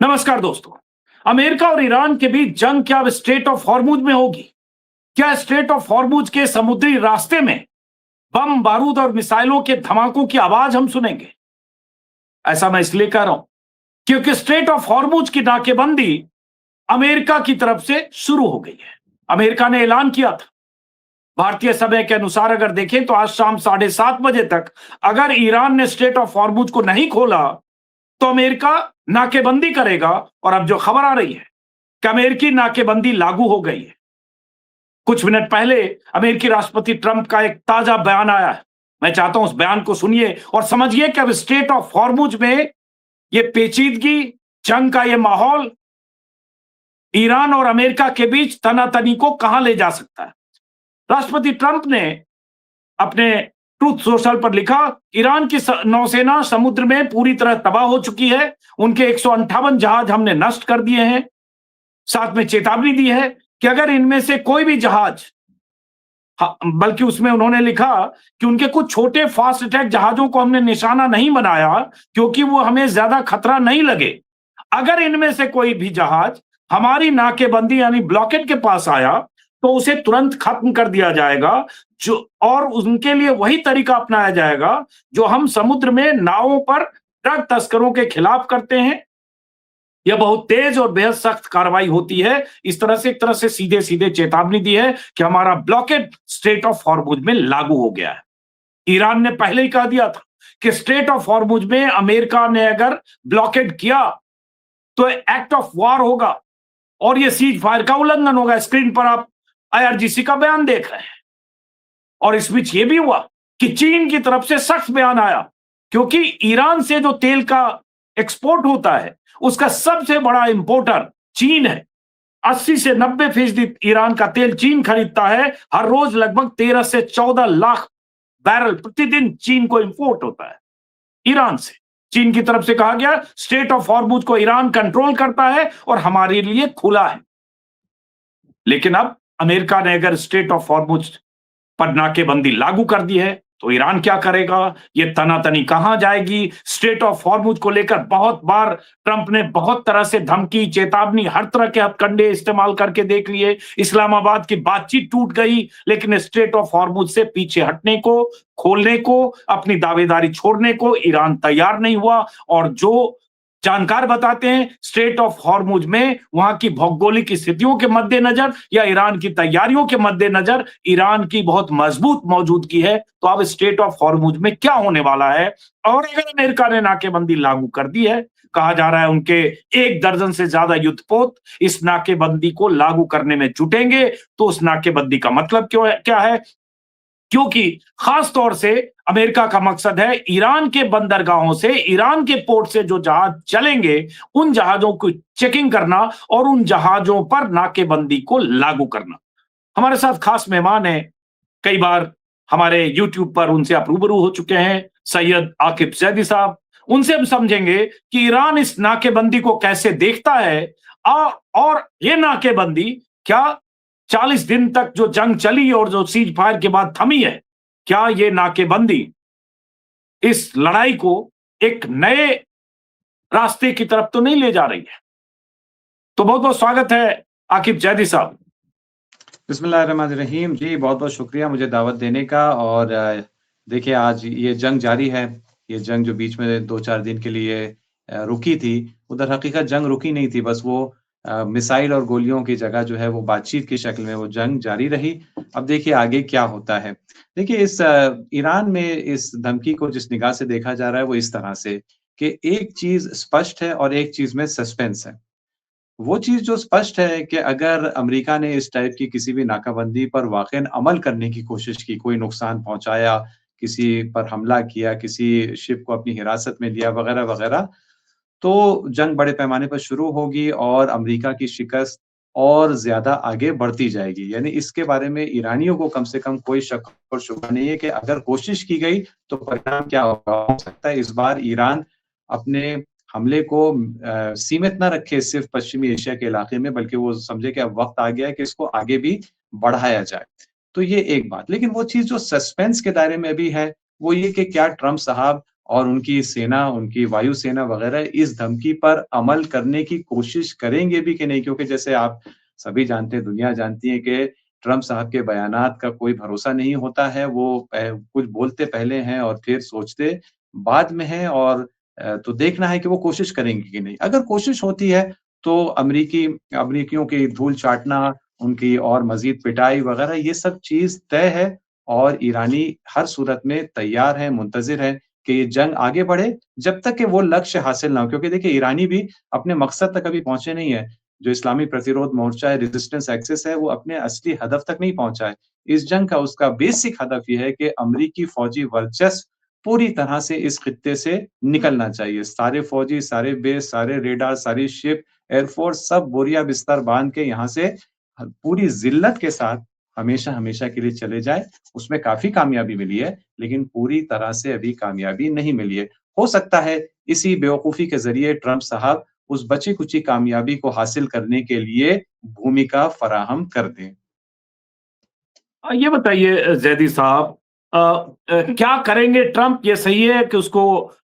नमस्कार दोस्तों। अमेरिका और ईरान के बीच जंग क्या अब स्ट्रेट ऑफ हॉर्मुज में होगी? क्या स्ट्रेट ऑफ हॉर्मुज के समुद्री रास्ते में बम बारूद और मिसाइलों के धमाकों की आवाज हम सुनेंगे? ऐसा मैं इसलिए कह रहा हूं क्योंकि स्ट्रेट ऑफ हॉर्मुज की नाकेबंदी अमेरिका की तरफ से शुरू हो गई है। अमेरिका ने ऐलान किया था, भारतीय समय के अनुसार अगर देखें तो आज शाम 7:30 बजे तक अगर ईरान ने स्ट्रेट ऑफ हॉर्मुज को नहीं खोला तो अमेरिका नाकेबंदी करेगा। और अब जो खबर आ रही है कि अमेरिकी नाकेबंदी लागू हो गई है। कुछ मिनट पहले अमेरिकी राष्ट्रपति ट्रंप का एक ताजा बयान आया है। मैं चाहता हूं उस बयान को सुनिए और समझिए कि अब स्ट्रेट ऑफ हॉर्मुज में ये पेचीदगी, जंग का ये माहौल ईरान और अमेरिका के बीच तनातनी को कहां ले जा सकता है। राष्ट्रपति ट्रंप ने अपने ट्रूथ सोशल पर लिखा, ईरान की नौसेना समुद्र में पूरी तरह तबाह हो चुकी है। उनके 158 जहाज हमने नष्ट कर दिए हैं। साथ में चेतावनी दी है कि अगर इनमें से कोई भी जहाज, बल्कि उसमें उन्होंने लिखा कि उनके कुछ छोटे फास्ट अटैक जहाजों को हमने निशाना नहीं बनाया क्योंकि वो हमें ज्यादा खतरा नहीं लगे। अगर इनमें से कोई भी जहाज हमारी नाकेबंदी यानी ब्लॉकेड के पास आया तो उसे तुरंत खत्म कर दिया जाएगा, जो और उनके लिए वही तरीका अपनाया जाएगा जो हम समुद्र में नावों पर ड्रग तस्करों के खिलाफ करते हैं। यह बहुत तेज और बेहद सख्त कार्रवाई होती है। इस तरह से एक तरह से सीधे सीधे चेतावनी दी है कि हमारा ब्लॉकेड स्ट्रेट ऑफ हॉर्मुज में लागू हो गया है। ईरान ने पहले ही कह दिया था कि स्ट्रेट ऑफ हॉर्मुज में अमेरिका ने अगर ब्लॉकेड किया तो एक्ट ऑफ वॉर होगा और यह सीज फायर का उल्लंघन होगा। स्क्रीन पर आप आईआरजीसी का बयान देख रहे हैं। और इस बीच यह भी हुआ कि चीन की तरफ से सख्त बयान आया क्योंकि ईरान से जो तेल का एक्सपोर्ट होता है उसका सबसे बड़ा इंपोर्टर चीन है। 80 से 90% ईरान का तेल चीन खरीदता है। हर रोज लगभग 13 से 14 लाख बैरल प्रतिदिन चीन को इंपोर्ट होता है ईरान से। चीन की तरफ से कहा गया स्ट्रेट ऑफ हॉर्मुज को ईरान कंट्रोल करता है और हमारे लिए खुला है। लेकिन अब अमेरिका ने अगर स्ट्रेट ऑफ हॉर्मुज पर नाकेबंदी लागू कर दी है तो ईरान क्या करेगा? ये तनातनी कहां जाएगी? स्ट्रेट ऑफ हॉर्मुज को लेकर बहुत बार ट्रंप ने बहुत तरह से धमकी, चेतावनी, हर तरह के हथकंडे इस्तेमाल करके देख लिए। इस्लामाबाद की बातचीत टूट गई, लेकिन स्ट्रेट ऑफ हॉर्मुज से पीछे हटने को, खोलने को, अपनी दावेदारी छोड़ने को ईरान तैयार नहीं हुआ। और जो जानकार बताते हैं स्ट्रेट ऑफ हॉर्मुज में वहां की भौगोलिक स्थितियों के मद्देनजर या ईरान की तैयारियों के मद्देनजर ईरान की बहुत मजबूत मौजूदगी है। तो अब स्ट्रेट ऑफ हॉर्मुज में क्या होने वाला है? और अगर अमेरिका ने नाकेबंदी लागू कर दी है, कहा जा रहा है उनके 1 दर्जन से ज्यादा युद्धपोत इस नाकेबंदी को लागू करने में जुटेंगे, तो उस नाकेबंदी का मतलब क्या है? क्योंकि खास तौर से अमेरिका का मकसद है ईरान के बंदरगाहों से, ईरान के पोर्ट से जो जहाज चलेंगे उन जहाजों की चेकिंग करना और उन जहाजों पर नाकेबंदी को लागू करना। हमारे साथ खास मेहमान हैं, कई बार हमारे यूट्यूब पर उनसे आप रूबरू हो चुके हैं, सैयद आकिब जैदी साहब। उनसे हम समझेंगे कि ईरान इस नाकेबंदी को कैसे देखता है और ये नाकेबंदी क्या 40 दिन तक जो जंग चली और जो सीज फायर के बाद थमी है, क्या ये नाकेबंदी इस लड़ाई को एक नए रास्ते की तरफ तो नहीं ले जा रही है? तो बहुत बहुत स्वागत है आकिब जैदी साहब। बिस्मिल्लाहिर्रहमानिर्रहीम जी, बहुत बहुत शुक्रिया मुझे दावत देने का। और देखिए आज ये जंग जारी है। ये जंग जो बीच में 2-4 दिन के लिए रुकी थी, उधर हकीकत जंग रुकी नहीं थी, बस वो मिसाइल और गोलियों की जगह जो है वो बातचीत की शक्ल में वो जंग जारी रही। अब देखिए आगे क्या होता है। देखिए इस ईरान में इस धमकी को जिस निगाह से देखा जा रहा है वो इस तरह से कि एक चीज स्पष्ट है और एक चीज में सस्पेंस है। वो चीज जो स्पष्ट है कि अगर अमेरिका ने इस टाइप की किसी भी नाकाबंदी पर वाक़ईन अमल करने की कोशिश की, कोई नुकसान पहुंचाया, किसी पर हमला किया, किसी शिप को अपनी हिरासत में लिया वगैरह वगैरह, तो जंग बड़े पैमाने पर शुरू होगी और अमेरिका की शिकस्त और ज़्यादा आगे बढ़ती जाएगी। यानी इसके बारे में ईरानियों को कम से कम कोई शक और शुबा नहीं है कि अगर कोशिश की गई तो परिणाम क्या होगा। हो सकता है इस बार ईरान अपने हमले को सीमित ना रखे सिर्फ पश्चिमी एशिया के इलाके में, बल्कि वो समझे कि अब वक्त आ गया है कि इसको आगे भी बढ़ाया जाए। तो ये एक बात। लेकिन वो चीज़ जो सस्पेंस के दायरे में भी है, वो ये कि क्या ट्रंप साहब और उनकी सेना, उनकी वायुसेना वगैरह इस धमकी पर अमल करने की कोशिश करेंगे भी कि नहीं? क्योंकि जैसे आप सभी जानते हैं, दुनिया जानती है कि ट्रम्प साहब के बयानात का कोई भरोसा नहीं होता है। वो कुछ बोलते पहले हैं और फिर सोचते बाद में हैं और तो देखना है कि वो कोशिश करेंगे कि नहीं। अगर कोशिश होती है तो अमरीकियों की धूल चाटना, उनकी और मज़ीद पिटाई वगैरह ये सब चीज़ तय है और ईरानी हर सूरत में तैयार हैं, मुंतज़िर हैं कि ये जंग आगे बढ़े, जब तक कि वो लक्ष्य हासिल ना हो। क्योंकि देखिए ईरानी भी अपने मकसद तक अभी पहुँचे नहीं हैं। जो इस्लामी प्रतिरोध मोर्चा है, रेजिस्टेंस एक्सिस है, वो अपने असली हदफ तक नहीं पहुँचा है। इस जंग का उसका बेसिक हदफ ये है कि अमरीकी फ़ौजी वर्चस्व पूरी तरह से इस खित्ते से निकलना चाहिए। सारे फ़ौजी, सारे बेस, सारे रेडार, सारी शिप, एयरफ़ोर्स सब बोरिया-बिस्तर बाँध के यहाँ से पूरी ज़िल्लत के साथ हमेशा-हमेशा के लिए चले जाएँ। उसमें काफ़ी कामयाबी मिली है, लेकिन पूरी तरह से अभी कामयाबी नहीं मिली है। हो सकता है इसी बेवकूफ़ी के ज़रिए ट्रम्प साहब उस बची-कुची कामयाबी को हासिल करने के लिए भूमिका फराहम कर दें। ये बताइए ज़ैदी साहब, क्या करेंगे ट्रम्प? ये सही है कि उसको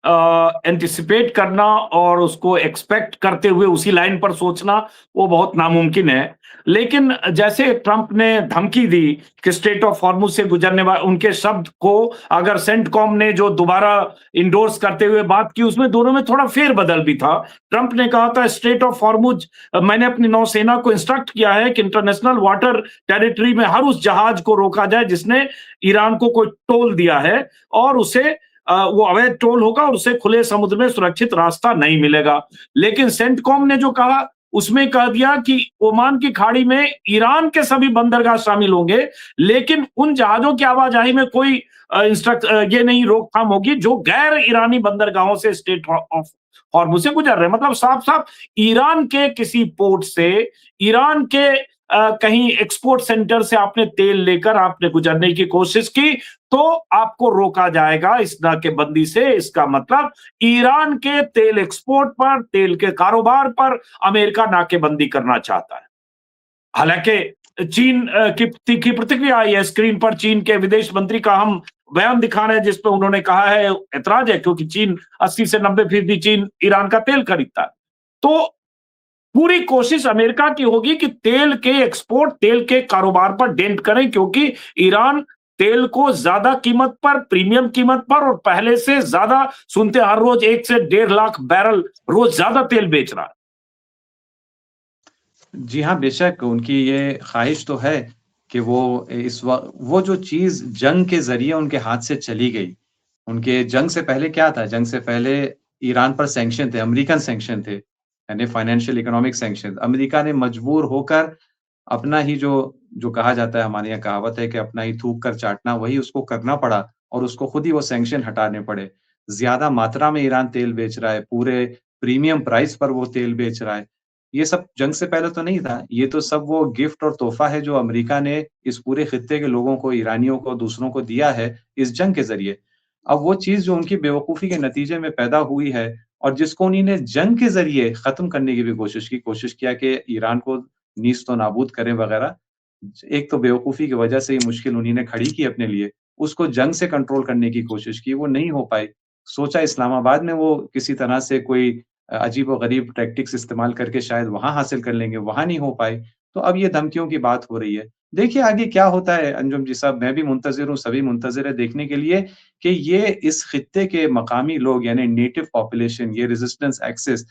एंटिसिपेट करना और उसको एक्सपेक्ट करते हुए उसी लाइन पर सोचना, वो बहुत नामुमकिन है। लेकिन जैसे ट्रम्प ने धमकी दी कि स्ट्रेट ऑफ हॉर्मुज़ से गुजरने वा उनके शब्द को अगर सेंटकॉम ने जो दोबारा इंडोर्स करते हुए बात की, उसमें दोनों में थोड़ा फेर-बदल भी था। ट्रम्प ने कहा था स्ट्रेट ऑफ हॉर्मुज़, मैंने अपनी नौसेना को इंस्ट्रक्ट किया है कि इंटरनेशनल वाटर टेरिटरी में हर उस जहाज को रोका जाए जिसने ईरान को कोई टोल दिया है, और उसे वो अवैध टोल होगा और उसे खुले समुद्र में सुरक्षित रास्ता नहीं मिलेगा। लेकिन सेंटकॉम ने जो कहा, उसमें कह दिया कि ओमान की खाड़ी में ईरान के सभी बंदरगाह शामिल होंगे, लेकिन उन जहाजों की आवाजाही में कोई ये नहीं रोकथाम होगी जो गैर ईरानी बंदरगाहों से स्ट्रेट ऑफ हॉर्मुज़ से गुजर रहे हैं। मतलब साफ-साफ ईरान के किसी पोर्ट से, ईरान के कहीं एक्सपोर्ट सेंटर से आपने तेल लेकर आपने गुजरने की कोशिश की, तो आपको रोका जाएगा इस नाकेबंदी से। इसका मतलब ईरान के तेल एक्सपोर्ट पर, तेल के कारोबार पर अमेरिका नाकेबंदी करना चाहता है। हालांकि चीन की तीखी प्रतिक्रिया आई है। स्क्रीन पर चीन के विदेश मंत्री का हम बयान दिखा रहे हैं, जिसपे उन्होंने कहा है, ऐतराज है, क्योंकि चीन 80 से 90% चीन ईरान का तेल खरीदता है। तो पूरी कोशिश अमेरिका की होगी कि तेल के एक्सपोर्ट, तेल के कारोबार पर डेंट करें, क्योंकि ईरान तेल को ज्यादा कीमत पर, प्रीमियम कीमत पर और पहले से ज्यादा, सुनते हर रोज 1 से 1.5 लाख बैरल रोज ज्यादा तेल बेच रहा है। जी हाँ, बेशक उनकी ये ख़्वाहिश तो है कि वो जो चीज़ जंग के ज़रिए उनके हाथ से चली गई, उनके जंग से पहले क्या था? जंग से पहले ईरान पर सैंक्शन थे, अमेरिकन सैंक्शन थे, यानी फाइनेंशियल इकोनॉमिक सैंक्शन। अमेरिका ने मजबूर होकर अपना ही जो जो कहा जाता है, हमारे यहाँ कहावत है कि अपना ही थूक कर चाटना, वही उसको करना पड़ा और उसको खुद ही वो सैंक्शन हटाने पड़े। ज़्यादा मात्रा में ईरान तेल बेच रहा है, पूरे प्रीमियम प्राइस पर वो तेल बेच रहा है। ये सब जंग से पहले तो नहीं था, ये तो सब वो गिफ्ट और तोहफ़ा है जो अमेरिका ने इस पूरे खित्ते के लोगों को, ईरानियों को, दूसरों को दिया है इस जंग के ज़रिए। अब वो चीज़ जो उनकी बेवकूफ़ी के नतीजे में पैदा हुई है और जिसको उन्हीं ने जंग के ज़रिए ख़त्म करने की भी कोशिश किया कि ईरान को नीस्त-ओ-नाबूद करें वग़ैरह। एक तो बेवकूफ़ी की वजह से ये मुश्किल उन्हीं ने खड़ी की अपने लिए, उसको जंग से कंट्रोल करने की कोशिश की, वो नहीं हो पाई। सोचा इस्लामाबाद में वो किसी तरह से कोई अजीब-ओ-गरीब टैक्टिक्स इस्तेमाल करके शायद वहाँ हासिल कर लेंगे, वहाँ नहीं हो पाए। तो अब ये धमकियों की बात हो रही है। देखिए आगे क्या होता है अंजुम जी साहब, मैं भी मुंतज़िर हूँ, सभी मुंतज़िर हैं देखने के लिए कि ये इस खित्ते के मकामी लोग यानी नेटिव पॉपुलेशन, ये रेजिस्टेंस एक्सिस,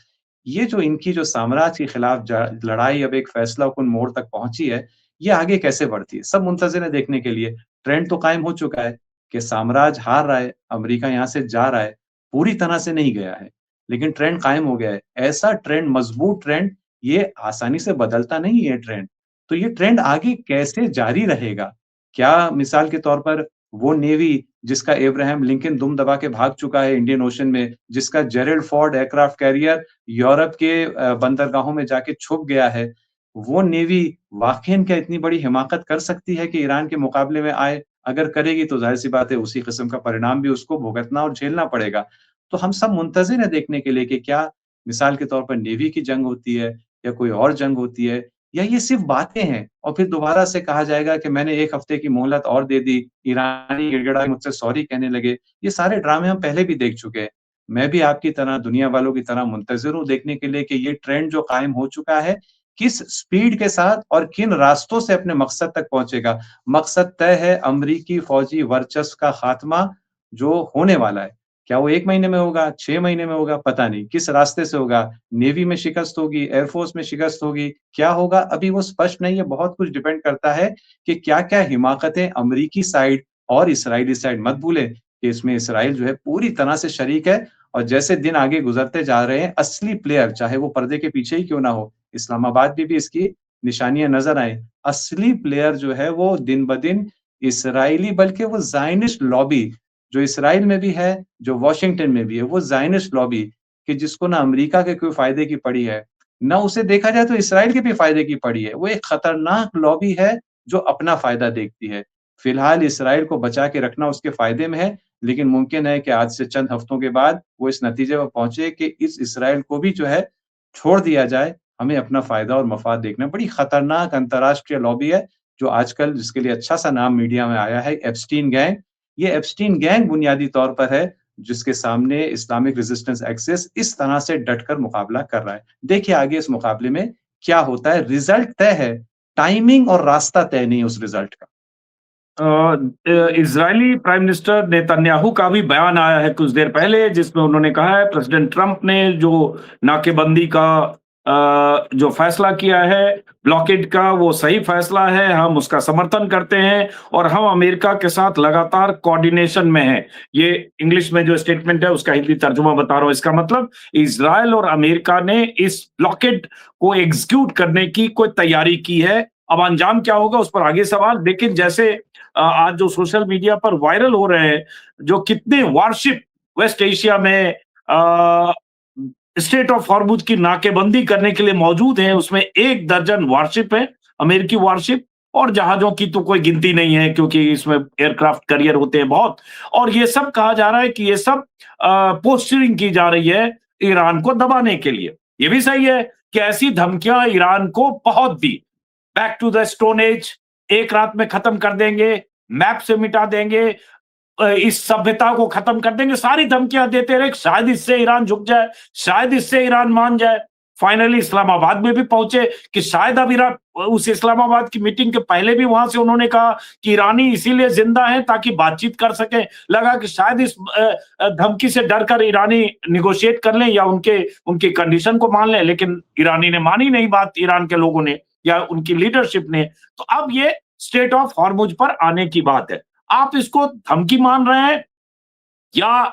ये जो इनकी जो साम्राज्य के खिलाफ लड़ाई अब एक फैसलाकुन मोड़ तक पहुँची है, ये आगे कैसे बढ़ती है? सब मुंतज़िर हैं देखने के लिए। ट्रेंड तो कायम हो चुका है कि साम्राज्य हार रहा है, अमेरिका यहाँ से जा रहा है, पूरी तरह से नहीं गया है, लेकिन ट्रेंड कायम हो गया है। ऐसा ट्रेंड, मज़बूत ट्रेंड, ये आसानी से बदलता नहीं है ट्रेंड। तो ये ट्रेंड आगे कैसे जारी रहेगा? क्या मिसाल के तौर पर वो नेवी जिसका अब्राहम लिंकन दुम दबा के भाग चुका है इंडियन ओशन में, जिसका Gerald Ford aircraft carrier Europe के बंदरगाहों में जाके छुप गया है, वो नेवी वाक़ईन क्या इतनी बड़ी हिमाकत कर सकती है कि ईरान के मुकाबले में आए? अगर करेगी तो ज़ाहिर-सी बात है उसी किस्म का परिणाम भी उसको भुगतना और झेलना पड़ेगा। तो हम सब मुंतज़िर हैं देखने के लिए कि क्या मिसाल के तौर पर नेवी की जंग होती है या कोई और जंग होती है या ये सिर्फ़ बातें हैं और फिर दोबारा से कहा जाएगा कि मैंने 1 हफ्ते की मोहलत और दे दी, ईरानी गिड़गिड़ा के मुझसे सॉरी कहने लगे। ये सारे ड्रामे हम पहले भी देख चुके हैं। मैं भी आपकी तरह, दुनिया वालों की तरह मुंतज़िर हूँ देखने के लिए कि ये ट्रेंड जो कायम हो चुका है, किस स्पीड के साथ और किन रास्तों से अपने मकसद तक पहुँचेगा। मकसद तय है अमरीकी फ़ौजी वर्चस्व का ख़ात्मा जो होने वाला है। क्या वो 1 महीने में होगा, 6 महीने में होगा, पता नहीं। किस रास्ते से होगा? नेवी में शिकस्त होगी, एयरफ़ोर्स में शिकस्त होगी, क्या होगा? अभी वो स्पष्ट नहीं है, बहुत कुछ डिपेंड करता है कि क्या-क्या हिमाकतें अमरीकी साइड और इज़राइली साइड मत भूलें कि इसमें इज़राइल जो है पूरी तरह से शरीक है और जैसे दिन आगे गुज़रते जा रहे हैं, असली प्लेयर चाहे वो पर्दे के पीछे ही क्यों ना हो, इस्लामाबाद में भी इसकी निशानियाँ नज़र आएँ। असली प्लेयर जो है वो दिन-ब-दिन इज़राइली बल्कि वो ज़ायनिस्ट लॉबी जो इज़राइल में भी है, जो वाशिंगटन में भी है, वो ज़ायनिस्ट लॉबी कि जिसको ना अमेरिका के कोई फ़ायदे की पड़ी है, ना उसे देखा जाए तो इज़राइल के भी फ़ायदे की पड़ी है। वो एक खतरनाक लॉबी है जो अपना फ़ायदा देखती है। फ़िलहाल इज़राइल को बचा के रखना उसके फ़ायदे में है, लेकिन मुमकिन है कि आज से चंद हफ्तों के बाद वो इस नतीजे पर पहुँचे कि इस इज़राइल को भी जो है छोड़ दिया जाए, हमें अपना फ़ायदा और मफ़ाद देखना है। बड़ी खतरनाक अंतर्राष्ट्रीय लॉबी है, जो आजकल जिसके लिए अच्छा-सा नाम मीडिया में आया है एप्स्टीन गैंग। ये एप्स्टीन गैंग बुनियादी तौर पर है, जिसके सामने इस्लामिक रेजिस्टेंस एक्सिस इस तरह से डटकर मुकाबला कर रहा है। देखिए आगे इस मुकाबले में क्या होता है, रिज़ल्ट तय है, टाइमिंग और रास्ता तय नहीं उस रिज़ल्ट का। इज़राइली प्राइम मिनिस्टर नेतन्याहू का भी बयान आया है कुछ देर पहले जिसमें उन्होंने कहा है प्रेसिडेंट ट्रंप ने जो नाकेबंदी का जो फैसला किया है ब्लॉकेड का वो सही फैसला है हम उसका समर्थन करते हैं और हम अमेरिका के साथ लगातार कोऑर्डिनेशन में हैं। ये इंग्लिश में जो स्टेटमेंट है उसका हिंदी तर्जुमा बता रहा हूँ। इसका मतलब इज़राइल और अमेरिका ने इस ब्लॉकेड को एग्जीक्यूट करने की कोई तैयारी की है। अब अंजाम क्या होगा उस पर आगे सवाल, लेकिन जैसे आज जो सोशल मीडिया पर वायरल हो रहे हैं, जो कितने वारशिप वेस्ट एशिया में स्ट्रेट ऑफ हॉर्मुज की नाकेबंदी करने के लिए मौजूद हैं, उसमें 1 दर्जन वारशिप है, अमेरिकी वारशिप और जहाज़ों की तो कोई गिनती नहीं है क्योंकि इसमें एयरक्राफ्ट कैरियर होते हैं बहुत। और ये सब कहा जा रहा है कि ये सब पोस्चरिंग की जा रही है ईरान को दबाने के लिए। ये भी सही है कि ऐसी धमकियाँ ईरान को बहुत दी। Back to the stone age, एक रात में खत्म कर देंगे, मैप से मिटा देंगे, इस सभ्यता को खत्म कर देंगे, सारी धमकियां देते रहे, शायद इससे ईरान झुक जाए, शायद इससे ईरान मान जाए। फाइनली इस्लामाबाद में भी पहुंचे कि शायद अब ईरान उस इस्लामाबाद की मीटिंग के पहले भी वहां से उन्होंने कहा कि ईरानी इसीलिए जिंदा है ताकि बातचीत कर सके। लगा कि शायद इस धमकी से डरकर ईरानी निगोशिएट कर लें या उनके उनकी कंडीशन को मान लें, लेकिन ईरानी ने मानी नहीं बात, ईरान के लोगों ने या उनकी लीडरशिप ने। तो अब ये स्टेट ऑफ हॉर्मुज पर आने की बात है। आप इसको धमकी मान रहे हैं या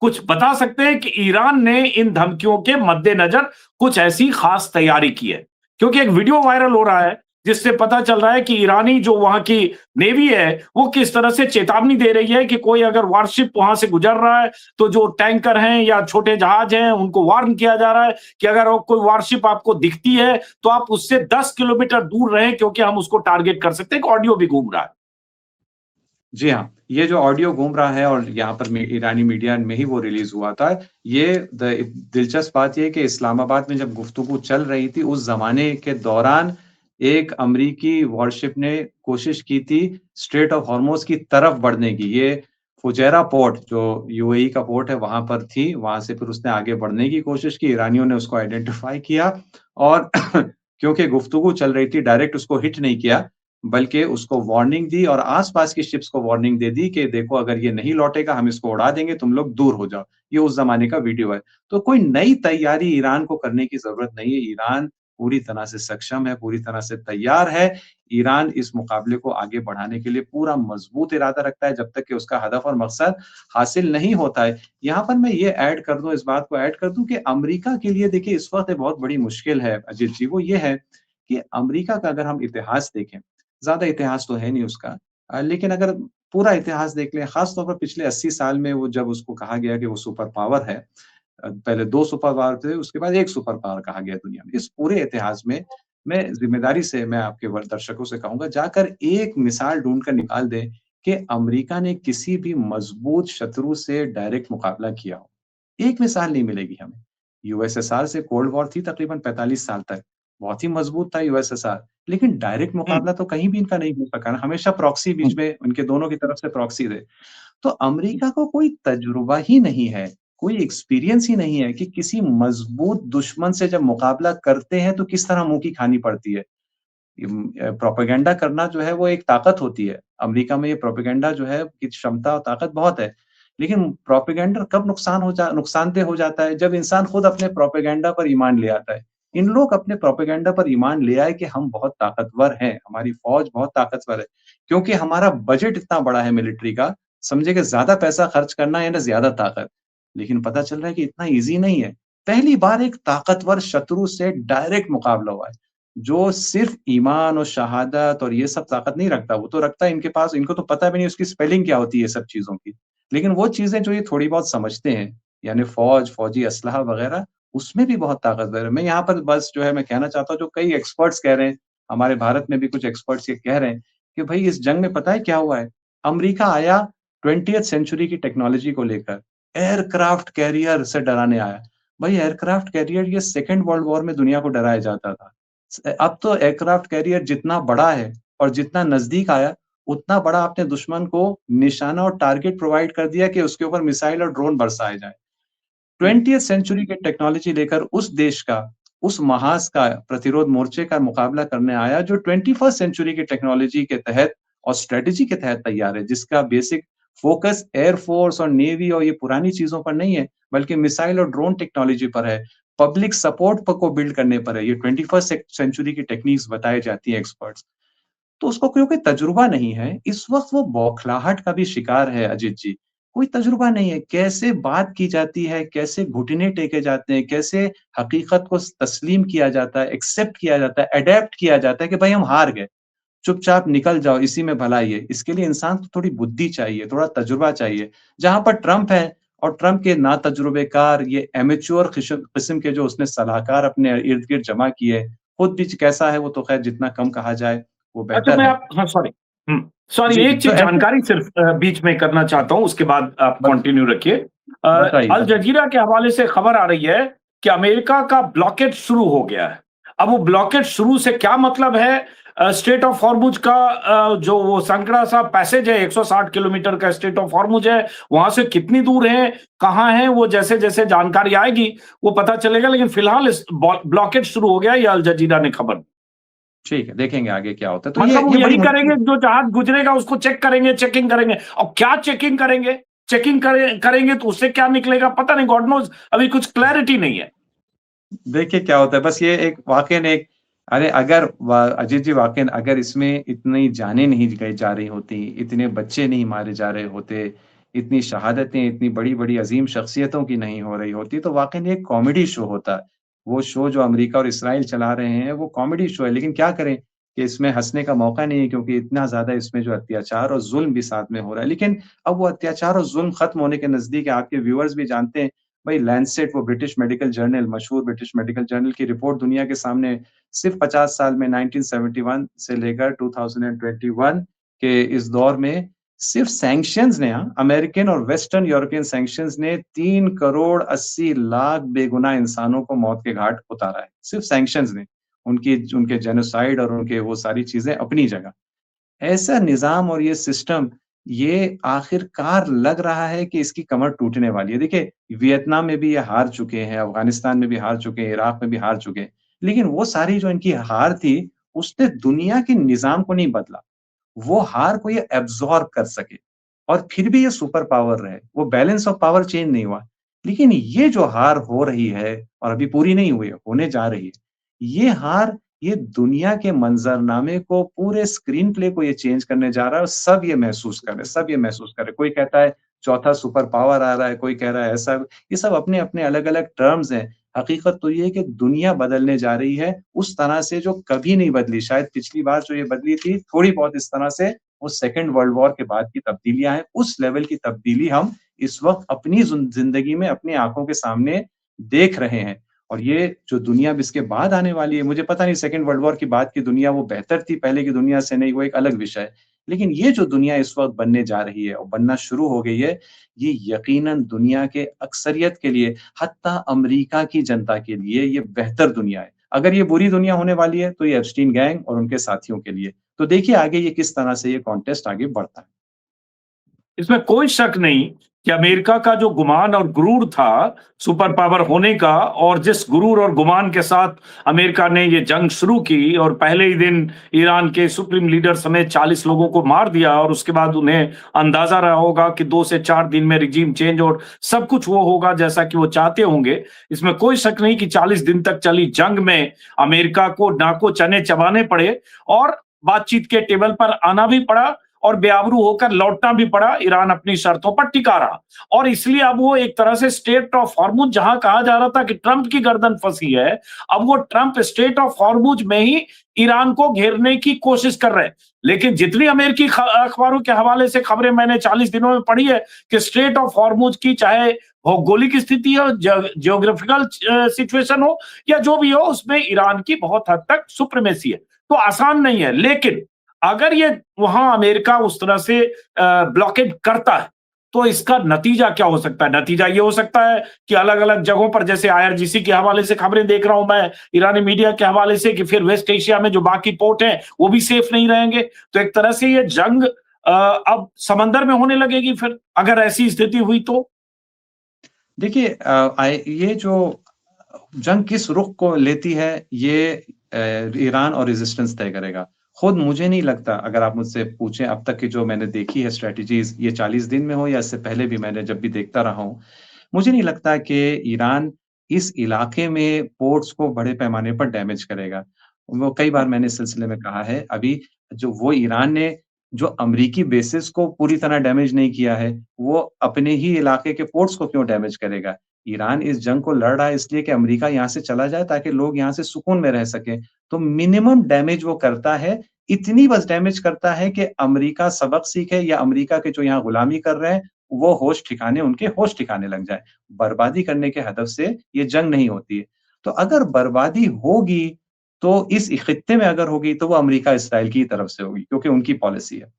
कुछ बता सकते हैं कि ईरान ने इन धमकियों के मद्देनजर कुछ ऐसी खास तैयारी की है? क्योंकि एक वीडियो वायरल हो रहा है जिससे पता चल रहा है कि ईरानी जो वहां की नेवी है वो किस तरह से चेतावनी दे रही है कि कोई अगर वारशिप वहां से गुजर रहा है तो जो टैंकर हैं या छोटे जहाज हैं उनको वार्न किया जा रहा है कि अगर कोई वारशिप आपको दिखती है तो आप उससे 10 किलोमीटर दूर रहें क्योंकि हम उसको टारगेट कर सकते हैं। एक ऑडियो भी घूम रहा है। जी हाँ, ये जो ऑडियो घूम रहा है और यहाँ पर ईरानी मीडिया में ही वो रिलीज़ हुआ था। ये द दिलचस्प बात ये है कि इस्लामाबाद में जब गुफ्तगू चल रही थी, उस ज़माने के दौरान एक अमरीकी वॉरशिप ने कोशिश की थी स्ट्रेट ऑफ हॉर्मुज़ की तरफ बढ़ने की। ये फुजैरा पोर्ट जो यूएई का पोर्ट है, वहाँ पर थी। वहाँ से फिर उसने आगे बढ़ने की कोशिश की, ईरानियों ने उसको आइडेंटिफ़ाई किया और क्योंकि गुफ्तगू चल रही थी, डायरेक्ट उसको हिट नहीं किया। बल्कि उसको वार्निंग दी और आस-पास की शिप्स को वार्निंग दे दी कि देखो अगर ये नहीं लौटेगा हम इसको उड़ा देंगे, तुम लोग दूर हो जाओ। ये उस ज़माने का वीडियो है। तो कोई नई तैयारी ईरान को करने की ज़रूरत नहीं है। ईरान पूरी तरह से सक्षम है, पूरी तरह से तैयार है। ईरान इस मुकाबले को आगे बढ़ाने के लिए पूरा मज़बूत इरादा रखता है जब तक कि उसका हदफ और मकसद हासिल नहीं होता है। यहाँ पर मैं ये ऐड कर दूँ, इस बात को ऐड कर दूँ कि अमेरिका के लिए देखिए इस वक़्त एक बहुत बड़ी मुश्किल है अजीत जी, वो ये है कि अमेरिका का अगर हम इतिहास देखें ज़्यादा इतिहास तो है नहीं उसका लेकिन अगर पूरा इतिहास देख लें, ख़ास तौर पर पिछले 80 साल में वो जब उसको कहा गया कि वो सुपर पावर है पहले 2 सुपर पावर थे, उसके बाद 1 सुपर पावर कहा गया दुनिया में। इस पूरे इतिहास में मैं ज़िम्मेदारी से मैं आपके व दर्शकों से कहूँगा जाकर एक मिसाल ढूँढ कर निकाल दें कि अमेरिका ने किसी भी मज़बूत शत्रु से डायरेक्ट मुकाबला किया हो। एक मिसाल नहीं मिलेगी हमें। यूएसएसआर से कोल्ड वॉर थी तकरीबन 45 साल तक। बहुत ही मजबूत था यूएसएसआर, लेकिन डायरेक्ट हुँ, मुकाबला तो कहीं भी इनका नहीं हो सका ना, हमेशा प्रॉक्सी हुँ, बीच में उनके दोनों की तरफ से प्रॉक्सी थे। तो अमेरिका को कोई तजुर्बा ही नहीं है, कोई एक्सपीरियंस ही नहीं है कि किसी मजबूत दुश्मन से जब मुकाबला करते हैं तो किस तरह मुँह की खानी पड़ती है। प्रोपेगेंडा करना जो है वो एक ताकत होती है। अमेरिका में ये प्रोपेगेंडा जो है की क्षमता और ताकत बहुत है। लेकिन प्रोपेगेंडा कब नुकसानदेह हो जाता है जब इंसान खुद अपने प्रोपेगेंडा पर ईमान ले आता है। इन लोग अपने प्रोपेगेंडा पर ईमान ले आए कि हम बहुत ताकतवर हैं, हमारी फ़ौज बहुत ताकतवर है। क्योंकि हमारा बजट इतना बड़ा है मिलिट्री का, समझे कि ज़्यादा पैसा खर्च करना यानी ज़्यादा ताकत। लेकिन पता चल रहा है कि इतना ईज़ी नहीं है। पहली बार एक ताकतवर शत्रु से डायरेक्ट मुकाबला हुआ है। जो सिर्फ़ ईमान और शहादत और ये सब ताकत नहीं रखता, वो तो रखता है इनके पास इनको तो पता भी नहीं उसकी स्पेलिंग क्या होती है ये सब चीज़ों की। लेकिन वो चीज़ें जो ये थोड़ी बहुत समझते हैं, यानी फ़ौज, फ़ौजी असलहा वग़ैरह, उसमें भी बहुत ताकतवर है। मैं यहाँ पर बस जो है मैं कहना चाहता हूँ जो कई एक्सपर्ट्स कह रहे हैं, हमारे भारत में भी कुछ एक्सपर्ट्स ये कह रहे हैं कि भई इस जंग में पता है क्या हुआ है? अमेरिका आया 20th सेंचुरी की टेक्नोलॉजी को लेकर, एयरक्राफ्ट कैरियर से डराने आया। भई एयरक्राफ्ट कैरियर ये सेकंड वर्ल्ड वॉर में दुनिया को डराया जाता था। अब तो एयरक्राफ्ट कैरियर जितना बड़ा है और जितना नज़दीक आया, उतना बड़ा आपने दुश्मन को निशाना और टारगेट प्रोवाइड कर दिया कि उसके ऊपर मिसाइल और ड्रोन बरसाए जाएँ। हुँ। 20th सेंचुरी की टेक्नोलॉजी लेकर उस देश का, उस महाज़ का प्रतिरोध मोर्चे का मुकाबला करने आया जो 21st सेंचुरी की टेक्नोलॉजी के तहत और स्ट्रैटेजी के तहत तैयार है, जिसका बेसिक फ़ोकस एयर फ़ोर्स और नेवी और ये पुरानी चीज़ों पर नहीं है, बल्कि मिसाइल और ड्रोन टेक्नोलॉजी पर है। पब्लिक सपोर्ट प को बिल्ड करने पर है। ये 21st सेंचुरी की टेक्निक्स बताई जाती हैं एक्सपर्ट्स। तो उसको क्योंकि तजुर्बा नहीं है, इस वक़्त वो बौखलाहट का भी शिकार है अजीत जी। कोई तजुर्बा नहीं है, कैसे बात की जाती है, कैसे घुटने टेके जाते हैं, कैसे हकीकत को तस्लीम किया जाता है, एक्सेप्ट किया जाता है, एडॉप्ट किया जाता है कि भाई हम हार गए, चुपचाप निकल जाओ, इसी में भलाई है। इसके लिए इंसान को थोड़ी बुद्धि चाहिए, थोड़ा तजुर्बा चाहिए। जहाँ पर ट्रम्प है और ट्रम्प के नातजुर्बेकार ये एमेच्योर किस्म के जो उसने सलाहकार अपने इर्द-गिर्द जमा किए, खुद भी कैसा है वो तो ख़ैर जितना कम कहा जाए, वो अच्छा बेहतर मैं है। आप हाँ, सॉरी। हुँ, सॉरी जी, एक तो चीज़ ऐसे जानकारी सिर्फ़ बीच में करना चाहता हूँ, उसके बाद आप बत कंटिन्यू रखिए। बताइए, अल बताइए। जज़ीरा के हवाले से खबर आ रही है कि अमेरिका का ब्लॉकेड शुरू हो गया है। अब वो ब्लॉकेड शुरू से क्या मतलब है स्ट्रेट ऑफ हॉर्मुज़ का जो वो संकरा-सा पैसेज है 160 किलोमीटर का स्ट्रेट ऑफ हॉर्मुज़ है, वहाँ से कितनी दूर है, कहाँ है, वो जैसे-जैसे जानकारी आएगी, वो पता चलेगा लेकिन फ़िलहाल इस ब्लॉकेड शुरू हो गया है, ये अल जज़ीरा ने खबर ठीक है, देखेंगे आगे क्या होता है। तो मतलब वो ये बड़ी यही करेंगे मुश्किल जो जहाज गुजरेगा उसको चेक करेंगे, चेकिंग करेंगे। और क्या चेकिंग करेंगे? चेकिंग करेंगे तो उससे क्या निकलेगा पता नहीं, गॉड नोज़ अभी कुछ क्लैरिटी नहीं है। देखिए क्या होता है, बस ये एक वाक़ईन एक अरे अगर व अजीत जी वाक़ईन अगर इसमें इतनी जानें नहीं गई जा रही होती, इतने बच्चे नहीं मारे जा रहे होते, इतनी शहादतें इतनी बड़ी-बड़ी अज़ीम शख्सियतों की नहीं हो रही होती, तो वाक़ईन ये एक कॉमेडी शो होता। वो शो जो अमेरिका और इज़राइल चला रहे हैं, वो कॉमेडी शो है, लेकिन क्या करें कि इसमें हँसने का मौका नहीं है क्योंकि इतना ज़्यादा इसमें जो अत्याचार और ज़ुल्म भी साथ में हो रहा है। लेकिन अब वो अत्याचार और ज़ुल्म खत्म होने के नज़दीक है, आपके व्यूअर्स भी जानते हैं भाई लैंसेट वो ब्रिटिश मेडिकल जर्नल मशहूर ब्रिटिश मेडिकल जर्नल की रिपोर्ट दुनिया के सामने सिर्फ 50 साल में 1971 से लेकर 2021 के इस दौर में सिर्फ सैंक्शंस ने अमेरिकन और वेस्टर्न यूरोपियन सैंक्शंस ने 3 करोड़ 80 लाख बेगुनाह इंसानों को मौत के घाट उतारा है। सिर्फ सैंक्शंस ने उनकी उनके जेनोसाइड और उनके वो सारी चीज़ें अपनी जगह। ऐसा निज़ाम और ये सिस्टम, ये आखिरकार लग रहा है कि इसकी कमर टूटने वाली है। देखिए, वियतनाम में भी ये हार चुके हैं, अफ़गानिस्तान में भी हार चुके हैं, इराक में भी हार चुके हैं। लेकिन वो सारी जो इनकी हार थी, उसने दुनिया के निज़ाम को नहीं बदला। वो हार को ये एब्ज़ॉर्ब कर सके और फिर भी ये सुपर पावर रहे। वो बैलेंस ऑफ पावर चेंज नहीं हुआ। लेकिन ये जो हार हो रही है और अभी पूरी नहीं हुई है, होने जा रही है, ये हार ये दुनिया के मंज़रनामे को पूरे स्क्रीन प्ले को ये चेंज करने जा रहा है और सब ये महसूस कर रहे हैं, सब ये महसूस कर रहे हैं। कोई कहता है चौथा सुपर पावर आ रहा है, कोई कह रहा है ऐसा ये सब अपने-अपने अलग-अलग टर्म्स हैं। हकीकत तो ये है कि दुनिया बदलने जा रही है उस तरह से जो कभी नहीं बदली। शायद पिछली बार जो ये बदली थी, थोड़ी बहुत इस तरह से वो सेकंड वर्ल्ड वॉर के बाद की तब्दीलियाँ हैं। उस लेवल की तब्दीली हम इस वक़्त अपनी ज़िंदगी में अपनी आँखों के सामने देख रहे हैं। और ये जो दुनिया अब इसके बाद आने वाली है, मुझे पता नहीं सेकंड वर्ल्ड वॉर के बाद की दुनिया वो बेहतर थी पहले की दुनिया से नहीं, वो एक अलग विषय है। लेकिन ये जो दुनिया इस वक़्त बनने जा रही है और बनना शुरू हो गई है, ये यकीनन दुनिया के अक्सरियत के लिए, हत्ता अमेरिका की जनता के लिए ये बेहतर दुनिया है। अगर ये बुरी दुनिया होने वाली है, तो ये एप्स्टीन गैंग और उनके साथियों के लिए। तो देखिए आगे ये किस तरह से ये कॉन्टेस्ट आगे बढ़ता है। इसमें कोई शक नहीं कि अमेरिका का जो गुमान और गुरूर था सुपर पावर होने का, और जिस गुरूर और गुमान के साथ अमेरिका ने ये जंग शुरू की और पहले ही दिन ईरान के सुप्रीम लीडर समेत 40 लोगों को मार दिया, और उसके बाद उन्हें अंदाजा रहा होगा कि 2 से 4 दिन में रिजीम चेंज और सब कुछ वो होगा जैसा कि वो चाहते होंगे। इसमें कोई शक नहीं कि 40 दिन तक चली जंग में अमेरिका को नाको चने चबाने पड़े और बातचीत के टेबल पर आना भी पड़ा और बेआबरू होकर लौटना भी पड़ा। ईरान अपनी शर्तों पर टिका रहा और इसलिए अब वो एक तरह से स्टेट ऑफ हॉर्मुज, जहां कहा जा रहा था कि ट्रंप की गर्दन फंसी है, अब वो ट्रंप स्टेट ऑफ हॉर्मुज में ही ईरान को घेरने की कोशिश कर रहे हैं। लेकिन जितनी अमेरिकी अखबारों के हवाले से खबरें मैंने 40 दिनों में पढ़ी है कि स्टेट ऑफ हॉर्मुज की चाहे भौगोलिक स्थिति हो, जियोग्राफिकल सिचुएशन हो या जो भी हो, उसमें ईरान की बहुत हद तक सुप्रीमेसी है। तो आसान नहीं है, लेकिन अगर ये वहां अमेरिका उस तरह से ब्लॉकेड करता है तो इसका नतीजा क्या हो सकता है? नतीजा ये हो सकता है कि अलग अलग जगहों पर, जैसे आईआरजीसी के हवाले से खबरें देख रहा हूं मैं, ईरानी मीडिया के हवाले से, कि फिर वेस्ट एशिया में जो बाकी पोर्ट हैं वो भी सेफ नहीं रहेंगे। तो एक तरह से ये जंग अब समंदर में होने लगेगी फिर, अगर ऐसी स्थिति हुई तो। देखिए ये जो जंग किस रुख को लेती है, ये ईरान और रेजिस्टेंस तय करेगा। खुद मुझे नहीं लगता, अगर आप मुझसे पूछें अब तक की जो मैंने देखी है स्ट्रैटेजीज़, ये 40 दिन में हो या इससे पहले भी मैंने जब भी देखता रहा हूँ, मुझे नहीं लगता कि ईरान इस इलाके में पोर्ट्स को बड़े पैमाने पर डैमेज करेगा। वो कई बार मैंने इस सिलसिले में कहा है, अभी जो वो ईरान ने जो अमरीकी बेसेस को पूरी तरह डैमेज नहीं किया है, वो अपने ही इलाके के पोर्ट्स को क्यों डैमेज करेगा? ईरान इस जंग को लड़ रहा है इसलिए कि अमेरिका यहाँ से चला जाए ताकि लोग यहाँ से सुकून में रह सकें। तो मिनिमम डैमेज वो करता है, इतनी बस डैमेज करता है कि अमेरिका सबक सीखे या अमेरिका के जो यहाँ गुलामी कर रहे हैं, वो उनके होश ठिकाने लग जाए। बर्बादी करने के हदफ से ये जंग नहीं होती है। तो अगर बर्बादी होगी, तो इस खित्ते में अगर होगी, तो वो अमेरिका-इसराइल की तरफ से होगी क्योंकि उनकी पॉलिसी है।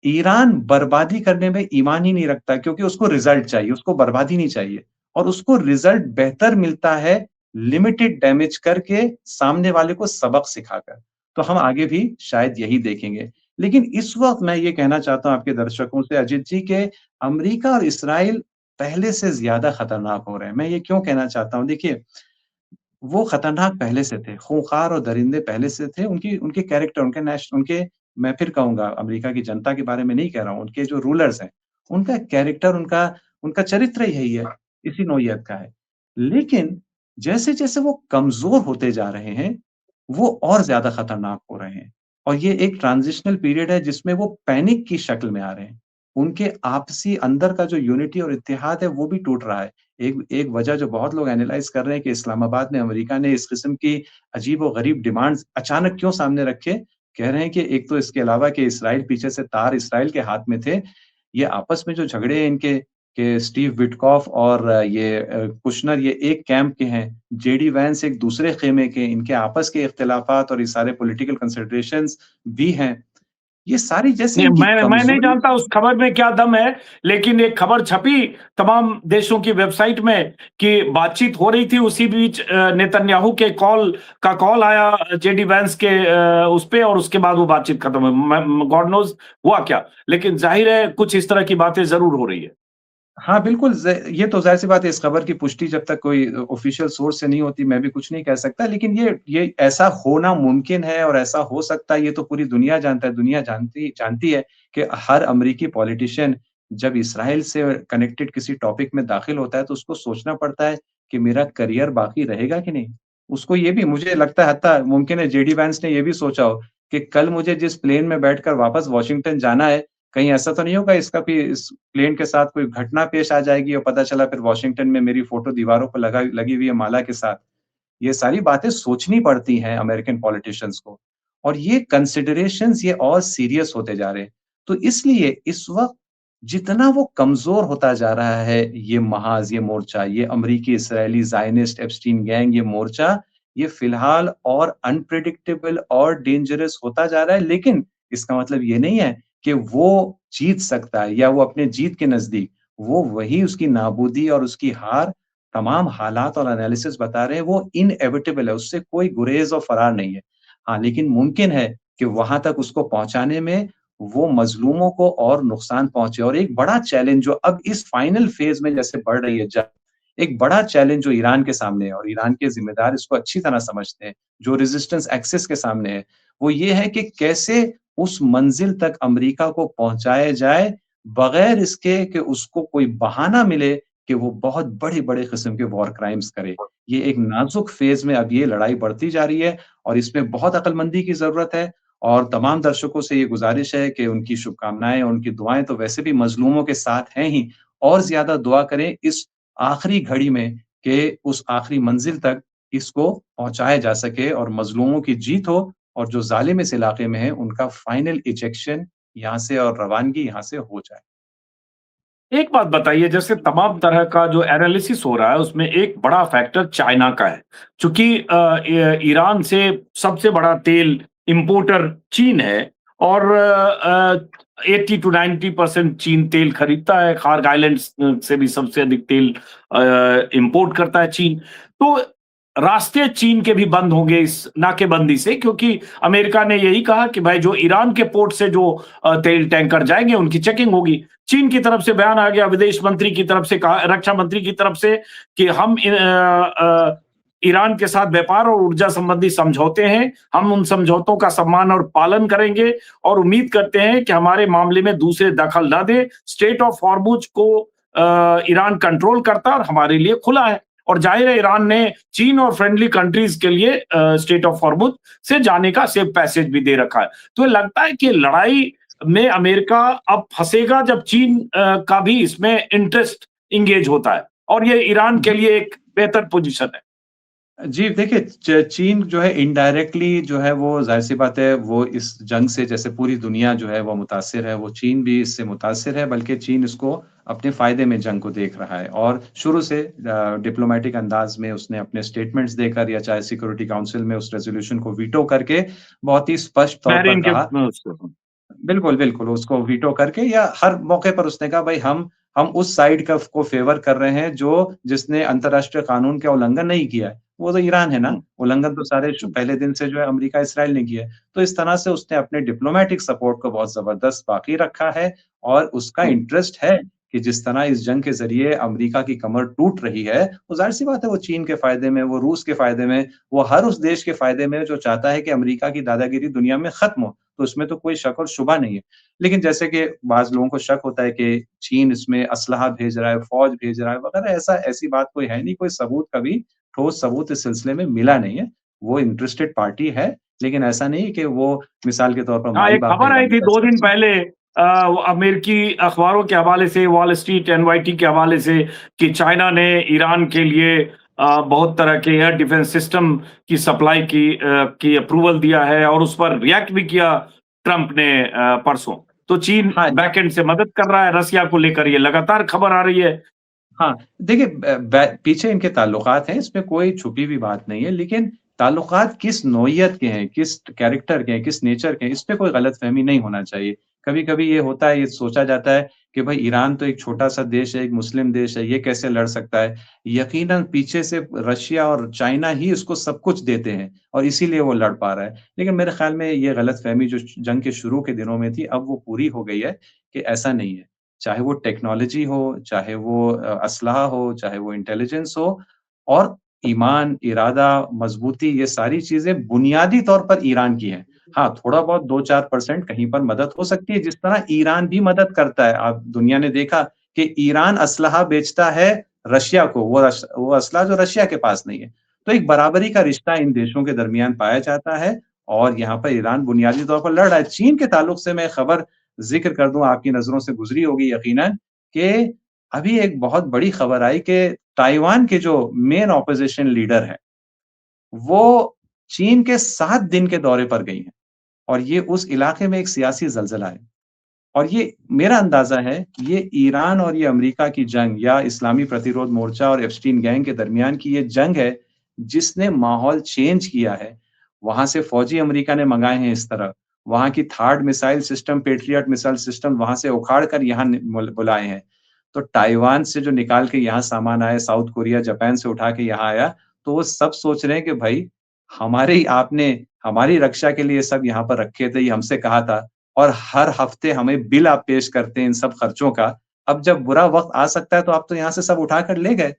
ईरान बर्बादी करने में ईमान ही नहीं रखता क्योंकि उसको रिज़ल्ट चाहिए, उसको बर्बादी नहीं चाहिए और उसको रिज़ल्ट बेहतर मिलता है लिमिटेड डैमेज करके, सामने वाले को सबक सिखाकर। तो हम आगे भी शायद यही देखेंगे। लेकिन इस वक़्त मैं ये कहना चाहता हूँ आपके दर्शकों से अजित जी कि अमेरिका और इसराइल पहले से ज़्यादा खतरनाक हो रहे हैं। मैं ये क्यों कहना चाहता हूँ? देखिए, वो खतरनाक पहले से थे, खूंखार और दरिंदे पहले से थे, उनकी उनके कैरेक्टर, उनके मैं फिर कहूँगा अमेरिका की जनता के बारे में नहीं कह रहा हूँ, उनके जो रूलर्स हैं, उनका कैरेक्टर, उनका उनका चरित्र यही है, इसी नौइयत का है। लेकिन जैसे-जैसे वो कमज़ोर होते जा रहे हैं, वो और ज़्यादा खतरनाक हो रहे हैं और ये एक ट्रांज़िशनल पीरियड है जिसमें वो पैनिक की शक्ल में आ रहे हैं। उनके आपसी अंदर का जो यूनिटी और इत्तेहाद है, वो भी टूट रहा है। एक एक वजह जो बहुत लोग एनालाइज़ कर रहे हैं कि इस्लामाबाद में अमेरिका ने इस किस्म की अजीब-ओ-गरीब डिमांड्स अचानक क्यों सामने रखे? कह रहे हैं कि एक तो इसके अलावा कि इसराइल पीछे से तार इसराइल के हाथ में थे, ये आपस में जो झगड़े हैं इनके कि स्टीव विटकॉफ और कुशनर ये एक कैंप के हैं, जेडी वैंस एक दूसरे खेमे के, इनके आपस के इख्तिलाफ़ात और ये सारे पॉलिटिकल कंसिडरेशंस भी हैं। ये सारी जैसे नहीं, इनकी मैं नहीं कमज़ोरी जानता उस खबर में क्या दम है, लेकिन एक खबर छपी तमाम देशों की वेबसाइट में कि बातचीत हो रही थी, उसी बीच नेतन्याहू के कॉल आया जेडी वैंस के उस पे, और उसके बाद वो बातचीत खत्म हुई। गॉड नोज हुआ क्या, लेकिन जाहिर है कुछ इस तरह की बातें जरूर हो रही है। हाँ, बिल्कुल ये तो ज़ाहिर-सी बात है इस खबर की पुष्टि जब तक कोई ऑफ़िशियल सोर्स से नहीं होती मैं भी कुछ नहीं कह सकता। लेकिन ये ऐसा होना मुमकिन है और ऐसा हो सकता है ये तो पूरी दुनिया जानता है। दुनिया जानती जानती है कि हर अमेरिकी पॉलिटिशियन जब इज़राइल से कनेक्टेड किसी टॉपिक में दाखिल होता है तो उसको सोचना पड़ता है कि मेरा करियर बाकी रहेगा कि नहीं? उसको ये भी मुझे लगता है हत्ता मुमकिन है जेडी वैंस ने ये भी सोचा हो कि कल मुझे जिस प्लेन में बैठकर वापस वॉशिंगटन जाना है, कहीं ऐसा तो नहीं होगा इसका भी इस प्लेन के साथ कोई घटना पेश आ जाएगी और पता चला फिर वॉशिंगटन में मेरी फ़ोटो दीवारों पर लगी हुई है माला के साथ। ये सारी बातें सोचनी पड़ती हैं अमेरिकन पॉलिटिशियंस को और ये कंसिडरेशंस ये और सीरियस होते जा रहे हैं। तो इसलिए इस वक़्त जितना वो कमज़ोर होता जा रहा है ये महाज़, ये मोर्चा, ये अमरीकी, इज़राइली, ज़ायनिस्ट, एप्स्टीन गैंग ये मोर्चा, ये फ़िलहाल और अनप्रेडिक्टेबल और डेंजरस होता जा रहा है। लेकिन इसका मतलब ये नहीं है कि वो जीत सकता है या वो अपने जीत के नज़दीक, वो वही उसकी नाबूदी और उसकी हार तमाम हालात और एनालिसिस बता रहे हैं वो इनएविटेबल है, उससे कोई गुरेज़ और फरार नहीं है। हाँ, लेकिन मुमकिन है कि वहाँ तक उसको पहुँचाने में वो मज़लूमों को और नुकसान पहुँचे और एक बड़ा चैलेंज जो अब इस फाइनल फ़ेज़ में जैसे बढ़ रही है जंग, एक बड़ा चैलेंज जो ईरान के सामने है और ईरान के ज़िम्मेदार इसको अच्छी तरह समझते हैं, जो रेज़िस्टेंस एक्सिस के सामने है, वो ये है कि कैसे उस मंज़िल तक अमेरिका को पहुँचाया जाए, बगैर इसके कि उसको कोई बहाना मिले कि वो बहुत बड़े-बड़े किस्म के वॉर क्राइम्स करे। ये एक नाज़ुक फ़ेज़ में अब ये लड़ाई बढ़ती जा रही है और इसमें बहुत अक्लमंदी की ज़रूरत है और तमाम दर्शकों से ये गुज़ारिश है कि उनकी शुभकामनाएँ, उनकी दुआएँ तो वैसे भी मज़लूमों के साथ हैं ही और ज़्यादा दुआ करें इस आखिरी घड़ी में कि उस आखिरी मंज़िल तक इसको पहुँचाया जा सके और मज़लूमों की जीत हो और जो ज़ालिम इस इलाके में हैं, उनका फाइनल इजेक्शन यहाँ से और रवानगी यहाँ से हो जाए। एक बात बताइए, जैसे तमाम तरह का जो एनालिसिस हो रहा है उसमें एक बड़ा फैक्टर चाइना का है। चूँकि ईरान से सबसे बड़ा तेल इंपोर्टर चीन है और 80 टू 90% चीन तेल खरीदता है। खार्ग आइलैंड्स से भी सबसे अधिक तेल इंपोर्ट करता है चीन। तो रास्ते चीन के भी बंद होंगे इस नाकेबंदी से, क्योंकि अमेरिका ने यही कहा कि भाई जो ईरान के पोर्ट से जो तेल टैंकर जाएँगे उनकी चेकिंग होगी। चीन की तरफ से बयान आ गया, विदेश मंत्री की तरफ से कहा, रक्षा मंत्री की तरफ से कि हम ईरान के साथ व्यापार और ऊर्जा संबंधी समझौते हैं, हम उन समझौतों का सम्मान और पालन करेंगे और उम्मीद करते हैं कि हमारे मामले में दूसरे दखल ना दें। स्ट्रेट ऑफ हॉर्मुज को ईरान कंट्रोल करता है और हमारे लिए खुला है। और जाहिर है ईरान ने चीन और फ्रेंडली कंट्रीज के लिए स्ट्रेट ऑफ हॉर्मुज से जाने का सेफ पैसेज भी दे रखा है। तो ये लगता है कि लड़ाई में अमेरिका अब फंसेगा जब चीन का भी इसमें इंटरेस्ट इंगेज होता है और ये ईरान के लिए एक बेहतर पोजीशन है। जी, देखिए चीन जो है इनडायरेक्टली जो है वो ज़ाहिर-सी बात है वो इस जंग से जैसे पूरी दुनिया जो है वो मुतासिर है, वो चीन भी इससे मुतासिर है बल्कि चीन इसको अपने फ़ायदे में जंग को देख रहा है और शुरू से डिप्लोमैटिक अंदाज़ में उसने अपने स्टेटमेंट्स देकर या चाहे सिक्योरिटी काउंसिल में उस रेज़ोल्यूशन को वीटो करके बहुत ही स्पष्ट तौर पर बहरीन के कहा बिल्कुल, बिल्कुल, उसको वीटो करके या हर मौके पर उसने कहा भई हम उस साइड का को फ़ेवर कर रहे हैं जो जिसने अंतर्राष्ट्रीय कानून का उल्लंघन नहीं किया है। वो तो ईरान है ना, हुँ, उल्लंघन तो सारे श हुँ, पहले दिन से जो है अमेरिका, इसराइल ने किया है। तो इस तरह से उसने अपने डिप्लोमैटिक सपोर्ट को बहुत ज़बरदस्त बाकी रखा है और उसका हुँ, इंटरेस्ट है कि जिस तरह इस जंग के ज़रिए अमेरिका की कमर टूट रही है, वो ज़ाहिर-सी बात है वो चीन के फ़ायदे में, वो रूस के फ़ायदे में, वो हर उस देश के फ़ायदे में जो चाहता है कि अमेरिका की दादागिरी दुनिया में ख़त्म हो। तो उसमें तो कोई शक और शुबा नहीं है। लेकिन जैसे कि बाज़ लोगों को शक होता है कि चीन इसमें असलहा भेज रहा है, फ़ौज भेज रहा है वगैरह ऐसी बात कोई है नहीं, कोई सबूत कभी ठोस सबूत इस सिलसिले में मिला नहीं है। वो इंटरेस्टेड पार्टी है, लेकिन ऐसा नहीं कि वो मिसाल के तौर पर हाँ, हमारी एक बाप खबर आई बहलाने थी का 2 दिन सिलसिला पहले वो अमेरिकी अखबारों के हवाले से, वॉल स्ट्रीट, एनवाईटी के हवाले से, कि चाइना ने ईरान के लिए बहुत तरह के एयर डिफेंस सिस्टम की सप्लाई की अप्रूवल दिया है और उस पर रिएक्ट भी किया ट्रंप ने परसों। तो चीन हाँ, जब बैकएंड से मदद कर रहा है रसिया को लेकर, ये लगातार खबर आ रही है। हाँ, देखिए ब बै पीछे इनके ताल्लुकात हैं, इसमें कोई छुपी हुई बात नहीं है, लेकिन ताल्लुकात किस नौइयत के हैं, किस कैरेक्टर के हैं, किस नेचर के हैं, इस पे कोई गलतफ़हमी नहीं होना चाहिए। कभी-कभी ये होता है, ये सोचा जाता है कि भई ईरान तो एक छोटा-सा देश है, एक मुस्लिम देश है, ये कैसे लड़ सकता है? यकीनन पीछे से रशिया और चाइना ही इसको सब कुछ देते हैं और इसीलिए वो लड़ पा रहा है। लेकिन मेरे ख़्याल में ये गलतफ़हमी जो जंग के शुरू के दिनों में थी, अब वो पूरी हो गई है कि ऐसा नहीं है। चाहे वो टेक्नोलॉजी हो, चाहे वो असलहा हो, चाहे वो इंटेलिजेंस हो और ईमान, इरादा, मज़बूती ये सारी चीज़ें बुनियादी तौर पर ईरान की हैं। हाँ, थोड़ा बहुत 2-4% कहीं पर मदद हो सकती है, जिस तरह ईरान भी मदद करता है। अब दुनिया ने देखा कि ईरान असलहा बेचता है रशिया को, वो असलहा जो रशिया के पास नहीं है। तो एक बराबरी का रिश्ता इन देशों के दरमियान पाया जाता है और यहाँ पर ईरान बुनियादी तौर पर लड़ रहा है। चीन के ताल्लुक से मैं खबर ज़िक्र कर दूँ, आपकी नज़रों से गुज़री होगी यकीनन कि अभी एक बहुत बड़ी खबर आई कि ताइवान के जो मेन ऑपोज़िशन लीडर हैं, वो चीन के 7 दिन के दौरे पर गई हैं और ये उस इलाके में एक सियासी ज़लज़ला है। और ये मेरा अंदाज़ा है, ये ईरान और ये अमेरिका की जंग या इस्लामी प्रतिरोध मोर्चा और एप्स्टीन गैंग के दरमियान की ये जंग है, जिसने माहौल चेंज किया है। वहाँ से फ़ौजी अमेरिका ने मँगाए हैं इस तरह, वहाँ की third missile system, patriot missile system वहाँ से उखाड़ कर यहाँ न मुल बुलाए हैं। तो ताइवान से जो निकाल के यहाँ सामान आया, साउथ कोरिया, जापान से उठा के यहाँ आया, तो वो सब सोच रहे हैं कि भाई आपने हमारी रक्षा के लिए सब यहाँ पर रखे थे, ये हमसे कहा था और हर हफ्ते हमें बिल आप पेश करते हैं इन सब खर्चों का। अब जब बुरा वक़्त आ सकता है तो आप तो यहाँ से सब उठाकर ले गए।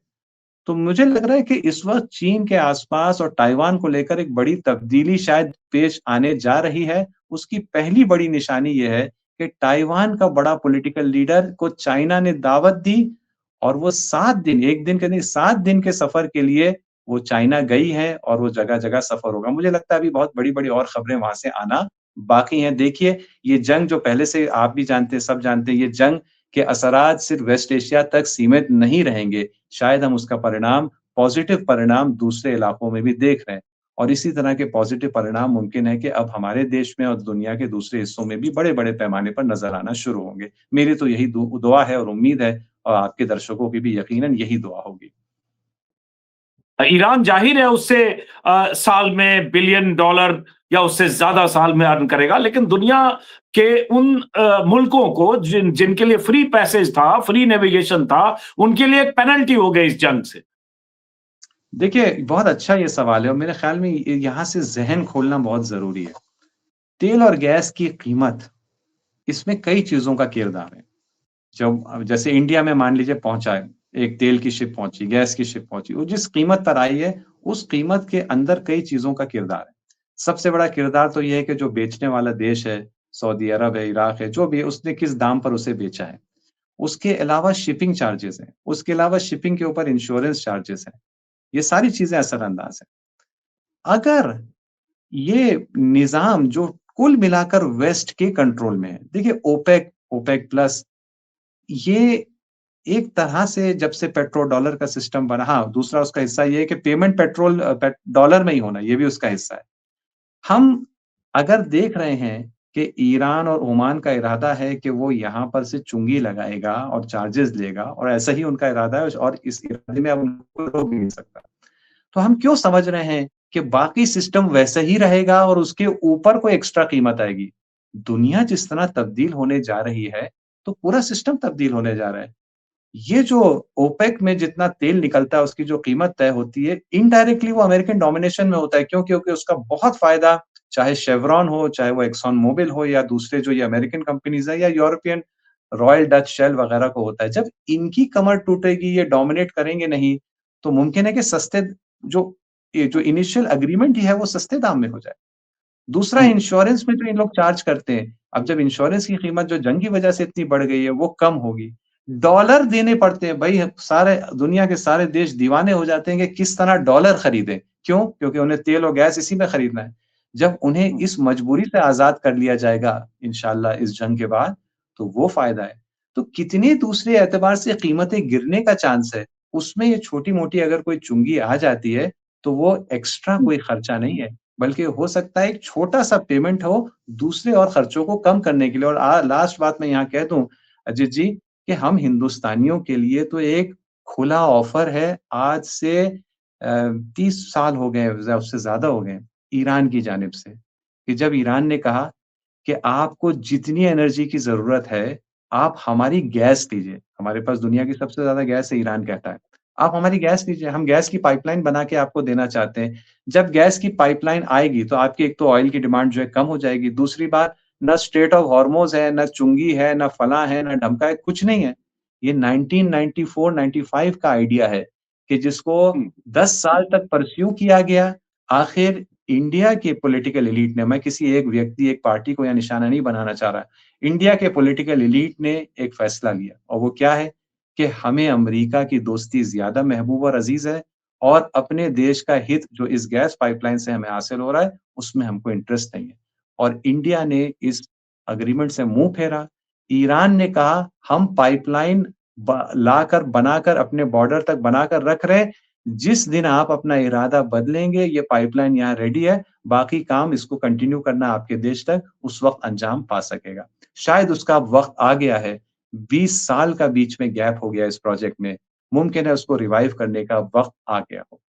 तो मुझे लग रहा है कि इस वक़्त चीन के आस-पास और ताइवान को लेकर एक बड़ी तब्दीली शायद पेश आने जा रही है। उसकी पहली बड़ी निशानी ये है कि ताइवान का बड़ा पॉलिटिकल लीडर को चाइना ने दावत दी और वो 7 दिन, 1 दिन के नहीं 7 दिन के सफ़र के लिए वो चाइना गई है और वो जगह-जगह सफ़र होगा। मुझे लगता है अभी बहुत बड़ी-बड़ी और खबरें वहाँ से आना बाकी हैं। देखिए, ये जंग जो पहले से आप भी जानते हैं, सब जानते हैं, ये जंग के असरात सिर्फ़ वेस्ट एशिया तक सीमित नहीं रहेंगे। शायद हम उसका परिणाम, पॉज़िटिव परिणाम दूसरे इलाकों में भी देख रहे हैं और इसी तरह के पॉज़िटिव परिणाम मुमकिन है कि अब हमारे देश में और दुनिया के दूसरे हिस्सों में भी बड़े-बड़े पैमाने पर नज़र आना शुरू होंगे। मेरी तो यही दुआ है और उम्मीद है और आपके दर्शकों की भी यकीनन यही दुआ होगी। ईरान जाहिर है उससे साल में बिलियन डॉलर या उससे ज्यादा साल में अर्न करेगा, लेकिन दुनिया के उन मुल्कों को जिनके लिए फ्री पैसेज था, फ्री नेविगेशन था, उनके लिए एक पेनल्टी हो गई इस जंग से। देखिए, बहुत अच्छा ये सवाल है और मेरे ख़्याल में यहाँ से ज़हन खोलना बहुत ज़रूरी है। तेल और गैस की कीमत, इसमें कई चीज़ों का किरदार है। जब अब जैसे इंडिया में मान लीजिए पहुँचा है, एक तेल की शिप पहुँची, गैस की शिप पहुँची, वो जिस कीमत पर आई है, उस कीमत के अंदर कई चीज़ों का किरदार है। सबसे बड़ा किरदार तो ये है कि जो बेचने वाला देश है, सऊदी अरब है, इराक है, जो भी है, उसने किस दाम पर उसे बेचा है। उसके अलावा शिपिंग चार्जेज़ हैं, उसके अलावा शिपिंग के ऊपर इंश्योरेंस चार्जेज़ हैं। ये सारी चीज़ें असरअंदाज़ हैं। अगर ये निज़ाम जो कुल मिलाकर वेस्ट के कंट्रोल में है, देखिए ओपेक, ओपेक प्लस ये एक तरह से जब से पेट्रो डॉलर का सिस्टम बना हाँ, दूसरा उसका हिस्सा ये है कि पेमेंट पेट्रोल डॉलर में ही होना, ये भी उसका हिस्सा है। हम अगर देख रहे हैं कि ईरान और ओमान का इरादा है कि वो यहाँ पर से चुंगी लगाएगा और चार्जेज़ लेगा और ऐसा ही उनका इरादा है और इस इरादे में अब उनको रोक भी नहीं सकता। तो हम क्यों समझ रहे हैं कि बाकी सिस्टम वैसा ही रहेगा और उसके ऊपर कोई एक्स्ट्रा कीमत आएगी? दुनिया जिस तरह तब्दील होने जा रही है, तो पूरा सिस्टम तब्दील होने जा रहा है। ये जो ओपेक में जितना तेल निकलता है, उसकी जो कीमत तय होती है, इनडायरेक्टली वो अमेरिकन डोमिनेशन में होता है। क्यों? क्योंकि उसका बहुत फ़ायदा चाहे शेवरॉन हो, चाहे वो एक्सॉन मोबिल हो या दूसरे जो ये अमेरिकन कंपनीज़ हैं या यूरोपियन रॉयल डच शेल वगैरह को होता है। जब इनकी कमर टूटेगी, ये डोमिनेट करेंगे नहीं, तो मुमकिन है कि सस्ते जो ये जो इनिशियल एग्रीमेंट ही है, वो सस्ते दाम में हो जाए। दूसरा हम्म। इंश्योरेंस में जो इन लोग चार्ज करते हैं, अब जब इंश्योरेंस की कीमत जो जंग की वजह से इतनी बढ़ गई है, वो कम होगी। डॉलर देने पड़ते हैं भई सारे दुनिया के सारे देश दीवाने हो जाते हैं कि किस तरह डॉलर खरीदें। क्यों? क्योंकि उन्हें तेल और गैस इसी में खरीदना है। जब उन्हें इस मजबूरी से आज़ाद कर लिया जाएगा इंशाअल्लाह इस जंग के बाद, तो वो फ़ायदा है। तो कितने दूसरे एतबार से कीमतें गिरने का चांस है, उसमें ये छोटी-मोटी अगर कोई चुंगी आ जाती है, तो वो एक्स्ट्रा कोई खर्चा नहीं है। बल्कि हो सकता है एक छोटा-सा पेमेंट हो, दूसरे और खर्चों को कम करने के लिए और लास्ट बात मैं यहाँ कह दूँ अजीत जी, कि हम हिंदुस्तानियों के लिए तो एक खुला ऑफ़र है आज से 30 साल हो गए हैं, उससे ज़्यादा हो गए हैं, ईरान की जानिब से, कि जब ईरान ने कहा कि आपको जितनी एनर्जी की ज़रूरत है, आप हमारी गैस लीजिए। हमारे पास दुनिया की सबसे ज़्यादा गैस है, ईरान कहता है। आप हमारी गैस लीजिए, हम गैस की पाइपलाइन बना के आपको देना चाहते हैं। जब गैस की पाइपलाइन आएगी, तो आपकी एक तो ऑयल की डिमांड जो है कम हो जाएगी। दूसरी बात, ना स्ट्रेट ऑफ हॉर्मोज़ है, ना चुंगी है, ना फलाँ है, ना ढमका है, कुछ नहीं है। ये 1994-95 का आइडिया है कि जिसको 10 साल तक परस्यू किया गया। आखिर इंडिया के पॉलिटिकल एलीट ने मैं किसी एक व्यक्ति, एक पार्टी को यहाँ निशाना नहीं बनाना चाह रहा। इंडिया के पॉलिटिकल एलीट ने एक फैसला लिया और वो क्या है कि हमें अमेरिका की दोस्ती ज़्यादा महबूब और अज़ीज़ है और अपने देश का हित जो इस गैस पाइपलाइन से हमें हासिल हो रहा है, उसमें हमको इंटरेस्ट नहीं है। और इंडिया ने इस एग्रीमेंट से मुँह फेरा। ईरान ने कहा हम पाइपलाइन लाकर बनाकर अपने बॉर्डर तक बनाकर रख रहे हैं। जिस दिन आप अपना इरादा बदलेंगे, ये पाइपलाइन यहाँ रेडी है, बाकी काम इसको कंटिन्यू करना आपके देश तक, उस वक़्त अंजाम पा सकेगा। शायद उसका वक़्त आ गया है, 20 साल का बीच में गैप हो गया इस प्रोजेक्ट में, मुमकिन है उसको रिवाइव करने का वक़्त आ गया हो।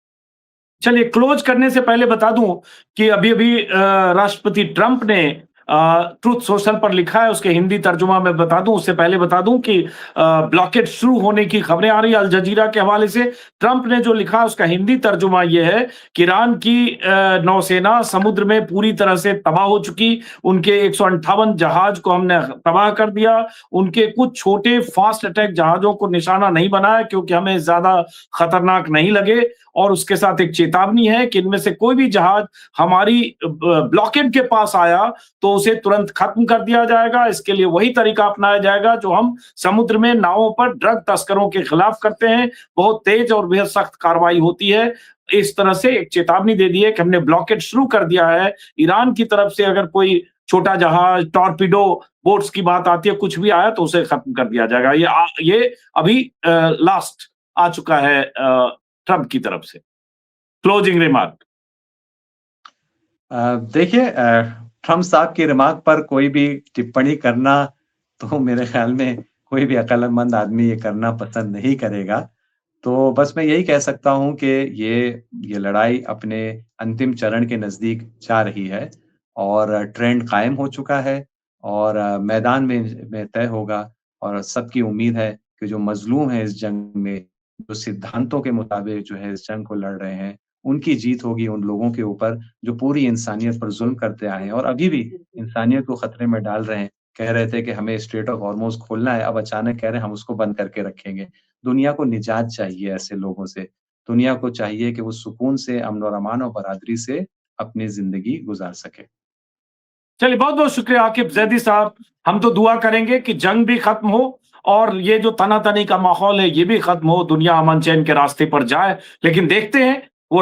चलिए, क्लोज करने से पहले बता दूं कि अभी-अभी राष्ट्रपति ट्रंप ने ट्रुथ सोशल पर लिखा है, उसके हिंदी तर्जुमा मैं बता दूं, उससे पहले बता दूं कि ब्लॉकेड शुरू होने की खबरें आ रही है अल जजीरा के हवाले से। ट्रंप ने जो लिखा उसका हिंदी तर्जुमा यह है कि ईरान की नौसेना समुद्र में पूरी तरह से तबाह हो चुकी, उनके 158 जहाज को हमने तबाह कर दिया, उनके कुछ छोटे फास्ट अटैक जहाजों को निशाना नहीं बनाया क्योंकि हमें ज्यादा खतरनाक नहीं लगे, और उसके साथ एक चेतावनी है कि इनमें से कोई भी जहाज हमारी ब्लॉकेड के पास आया तो उसे तुरंत खत्म कर दिया जाएगा। इसके लिए वही तरीका अपनाया जाएगा जो हम समुद्र में नावों पर ड्रग तस्करों के खिलाफ करते हैं, बहुत तेज और बेहद सख्त कार्रवाई होती है। इस तरह से एक चेतावनी दे दी है कि हमने ब्लॉकेड शुरू कर दिया है। ईरान की तरफ से अगर कोई छोटा जहाज, टॉर्पीडो बोट्स की बात आती है, कुछ भी आया तो उसे खत्म कर दिया जाएगा। ये अभी लास्ट आ चुका है ट्रंप की तरफ से। Closing remark. देखिए, ट्रंप साहब की रिमार्क पर कोई भी टिप्पणी करना तो मेरे ख्याल में कोई भी अक्लमंद आदमी ये करना पसंद नहीं करेगा। तो बस मैं यही कह सकता हूँ कि ये लड़ाई अपने अंतिम चरण के नज़दीक जा रही है और ट्रेंड कायम हो चुका है और मैदान में तय होगा, और सबकी उम्मीद है कि जो मज़लूम हैं इस जंग में, जो सिद्धांतों के मुताबिक जो है इस जंग को लड़ रहे हैं, उनकी जीत होगी उन लोगों के ऊपर जो पूरी इंसानियत पर ज़ुल्म करते आए हैं और अभी भी इंसानियत को खतरे में डाल रहे हैं। कह रहे थे कि हमें स्ट्रेट ऑफ हॉर्मुज़ खोलना है, अब अचानक कह रहे हैं हम उसको बंद करके रखेंगे। दुनिया को निजात चाहिए ऐसे लोगों से। दुनिया को चाहिए कि वो सुकून से, अमन और अमान और बरादरी से अपनी ज़िंदगी गुज़ार सके। चलिए, बहुत बहुत शुक्रिया आकिब जैदी साहब। हम तो दुआ करेंगे कि जंग भी खत्म हो और ये जो तनातनी का माहौल है ये भी खत्म हो, दुनिया अमन चैन के रास्ते पर जाए। लेकिन देखते हैं वो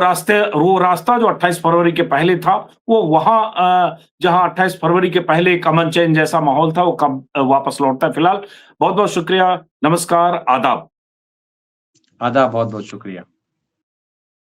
रास्ता जो 28 फरवरी के पहले था, वो वहां जहां 28 फरवरी के पहले एक अमन चैन जैसा माहौल था, वो कब वापस लौटता है। फिलहाल बहुत बहुत शुक्रिया, नमस्कार, आदाब। आदाब, बहुत-बहुत शुक्रिया।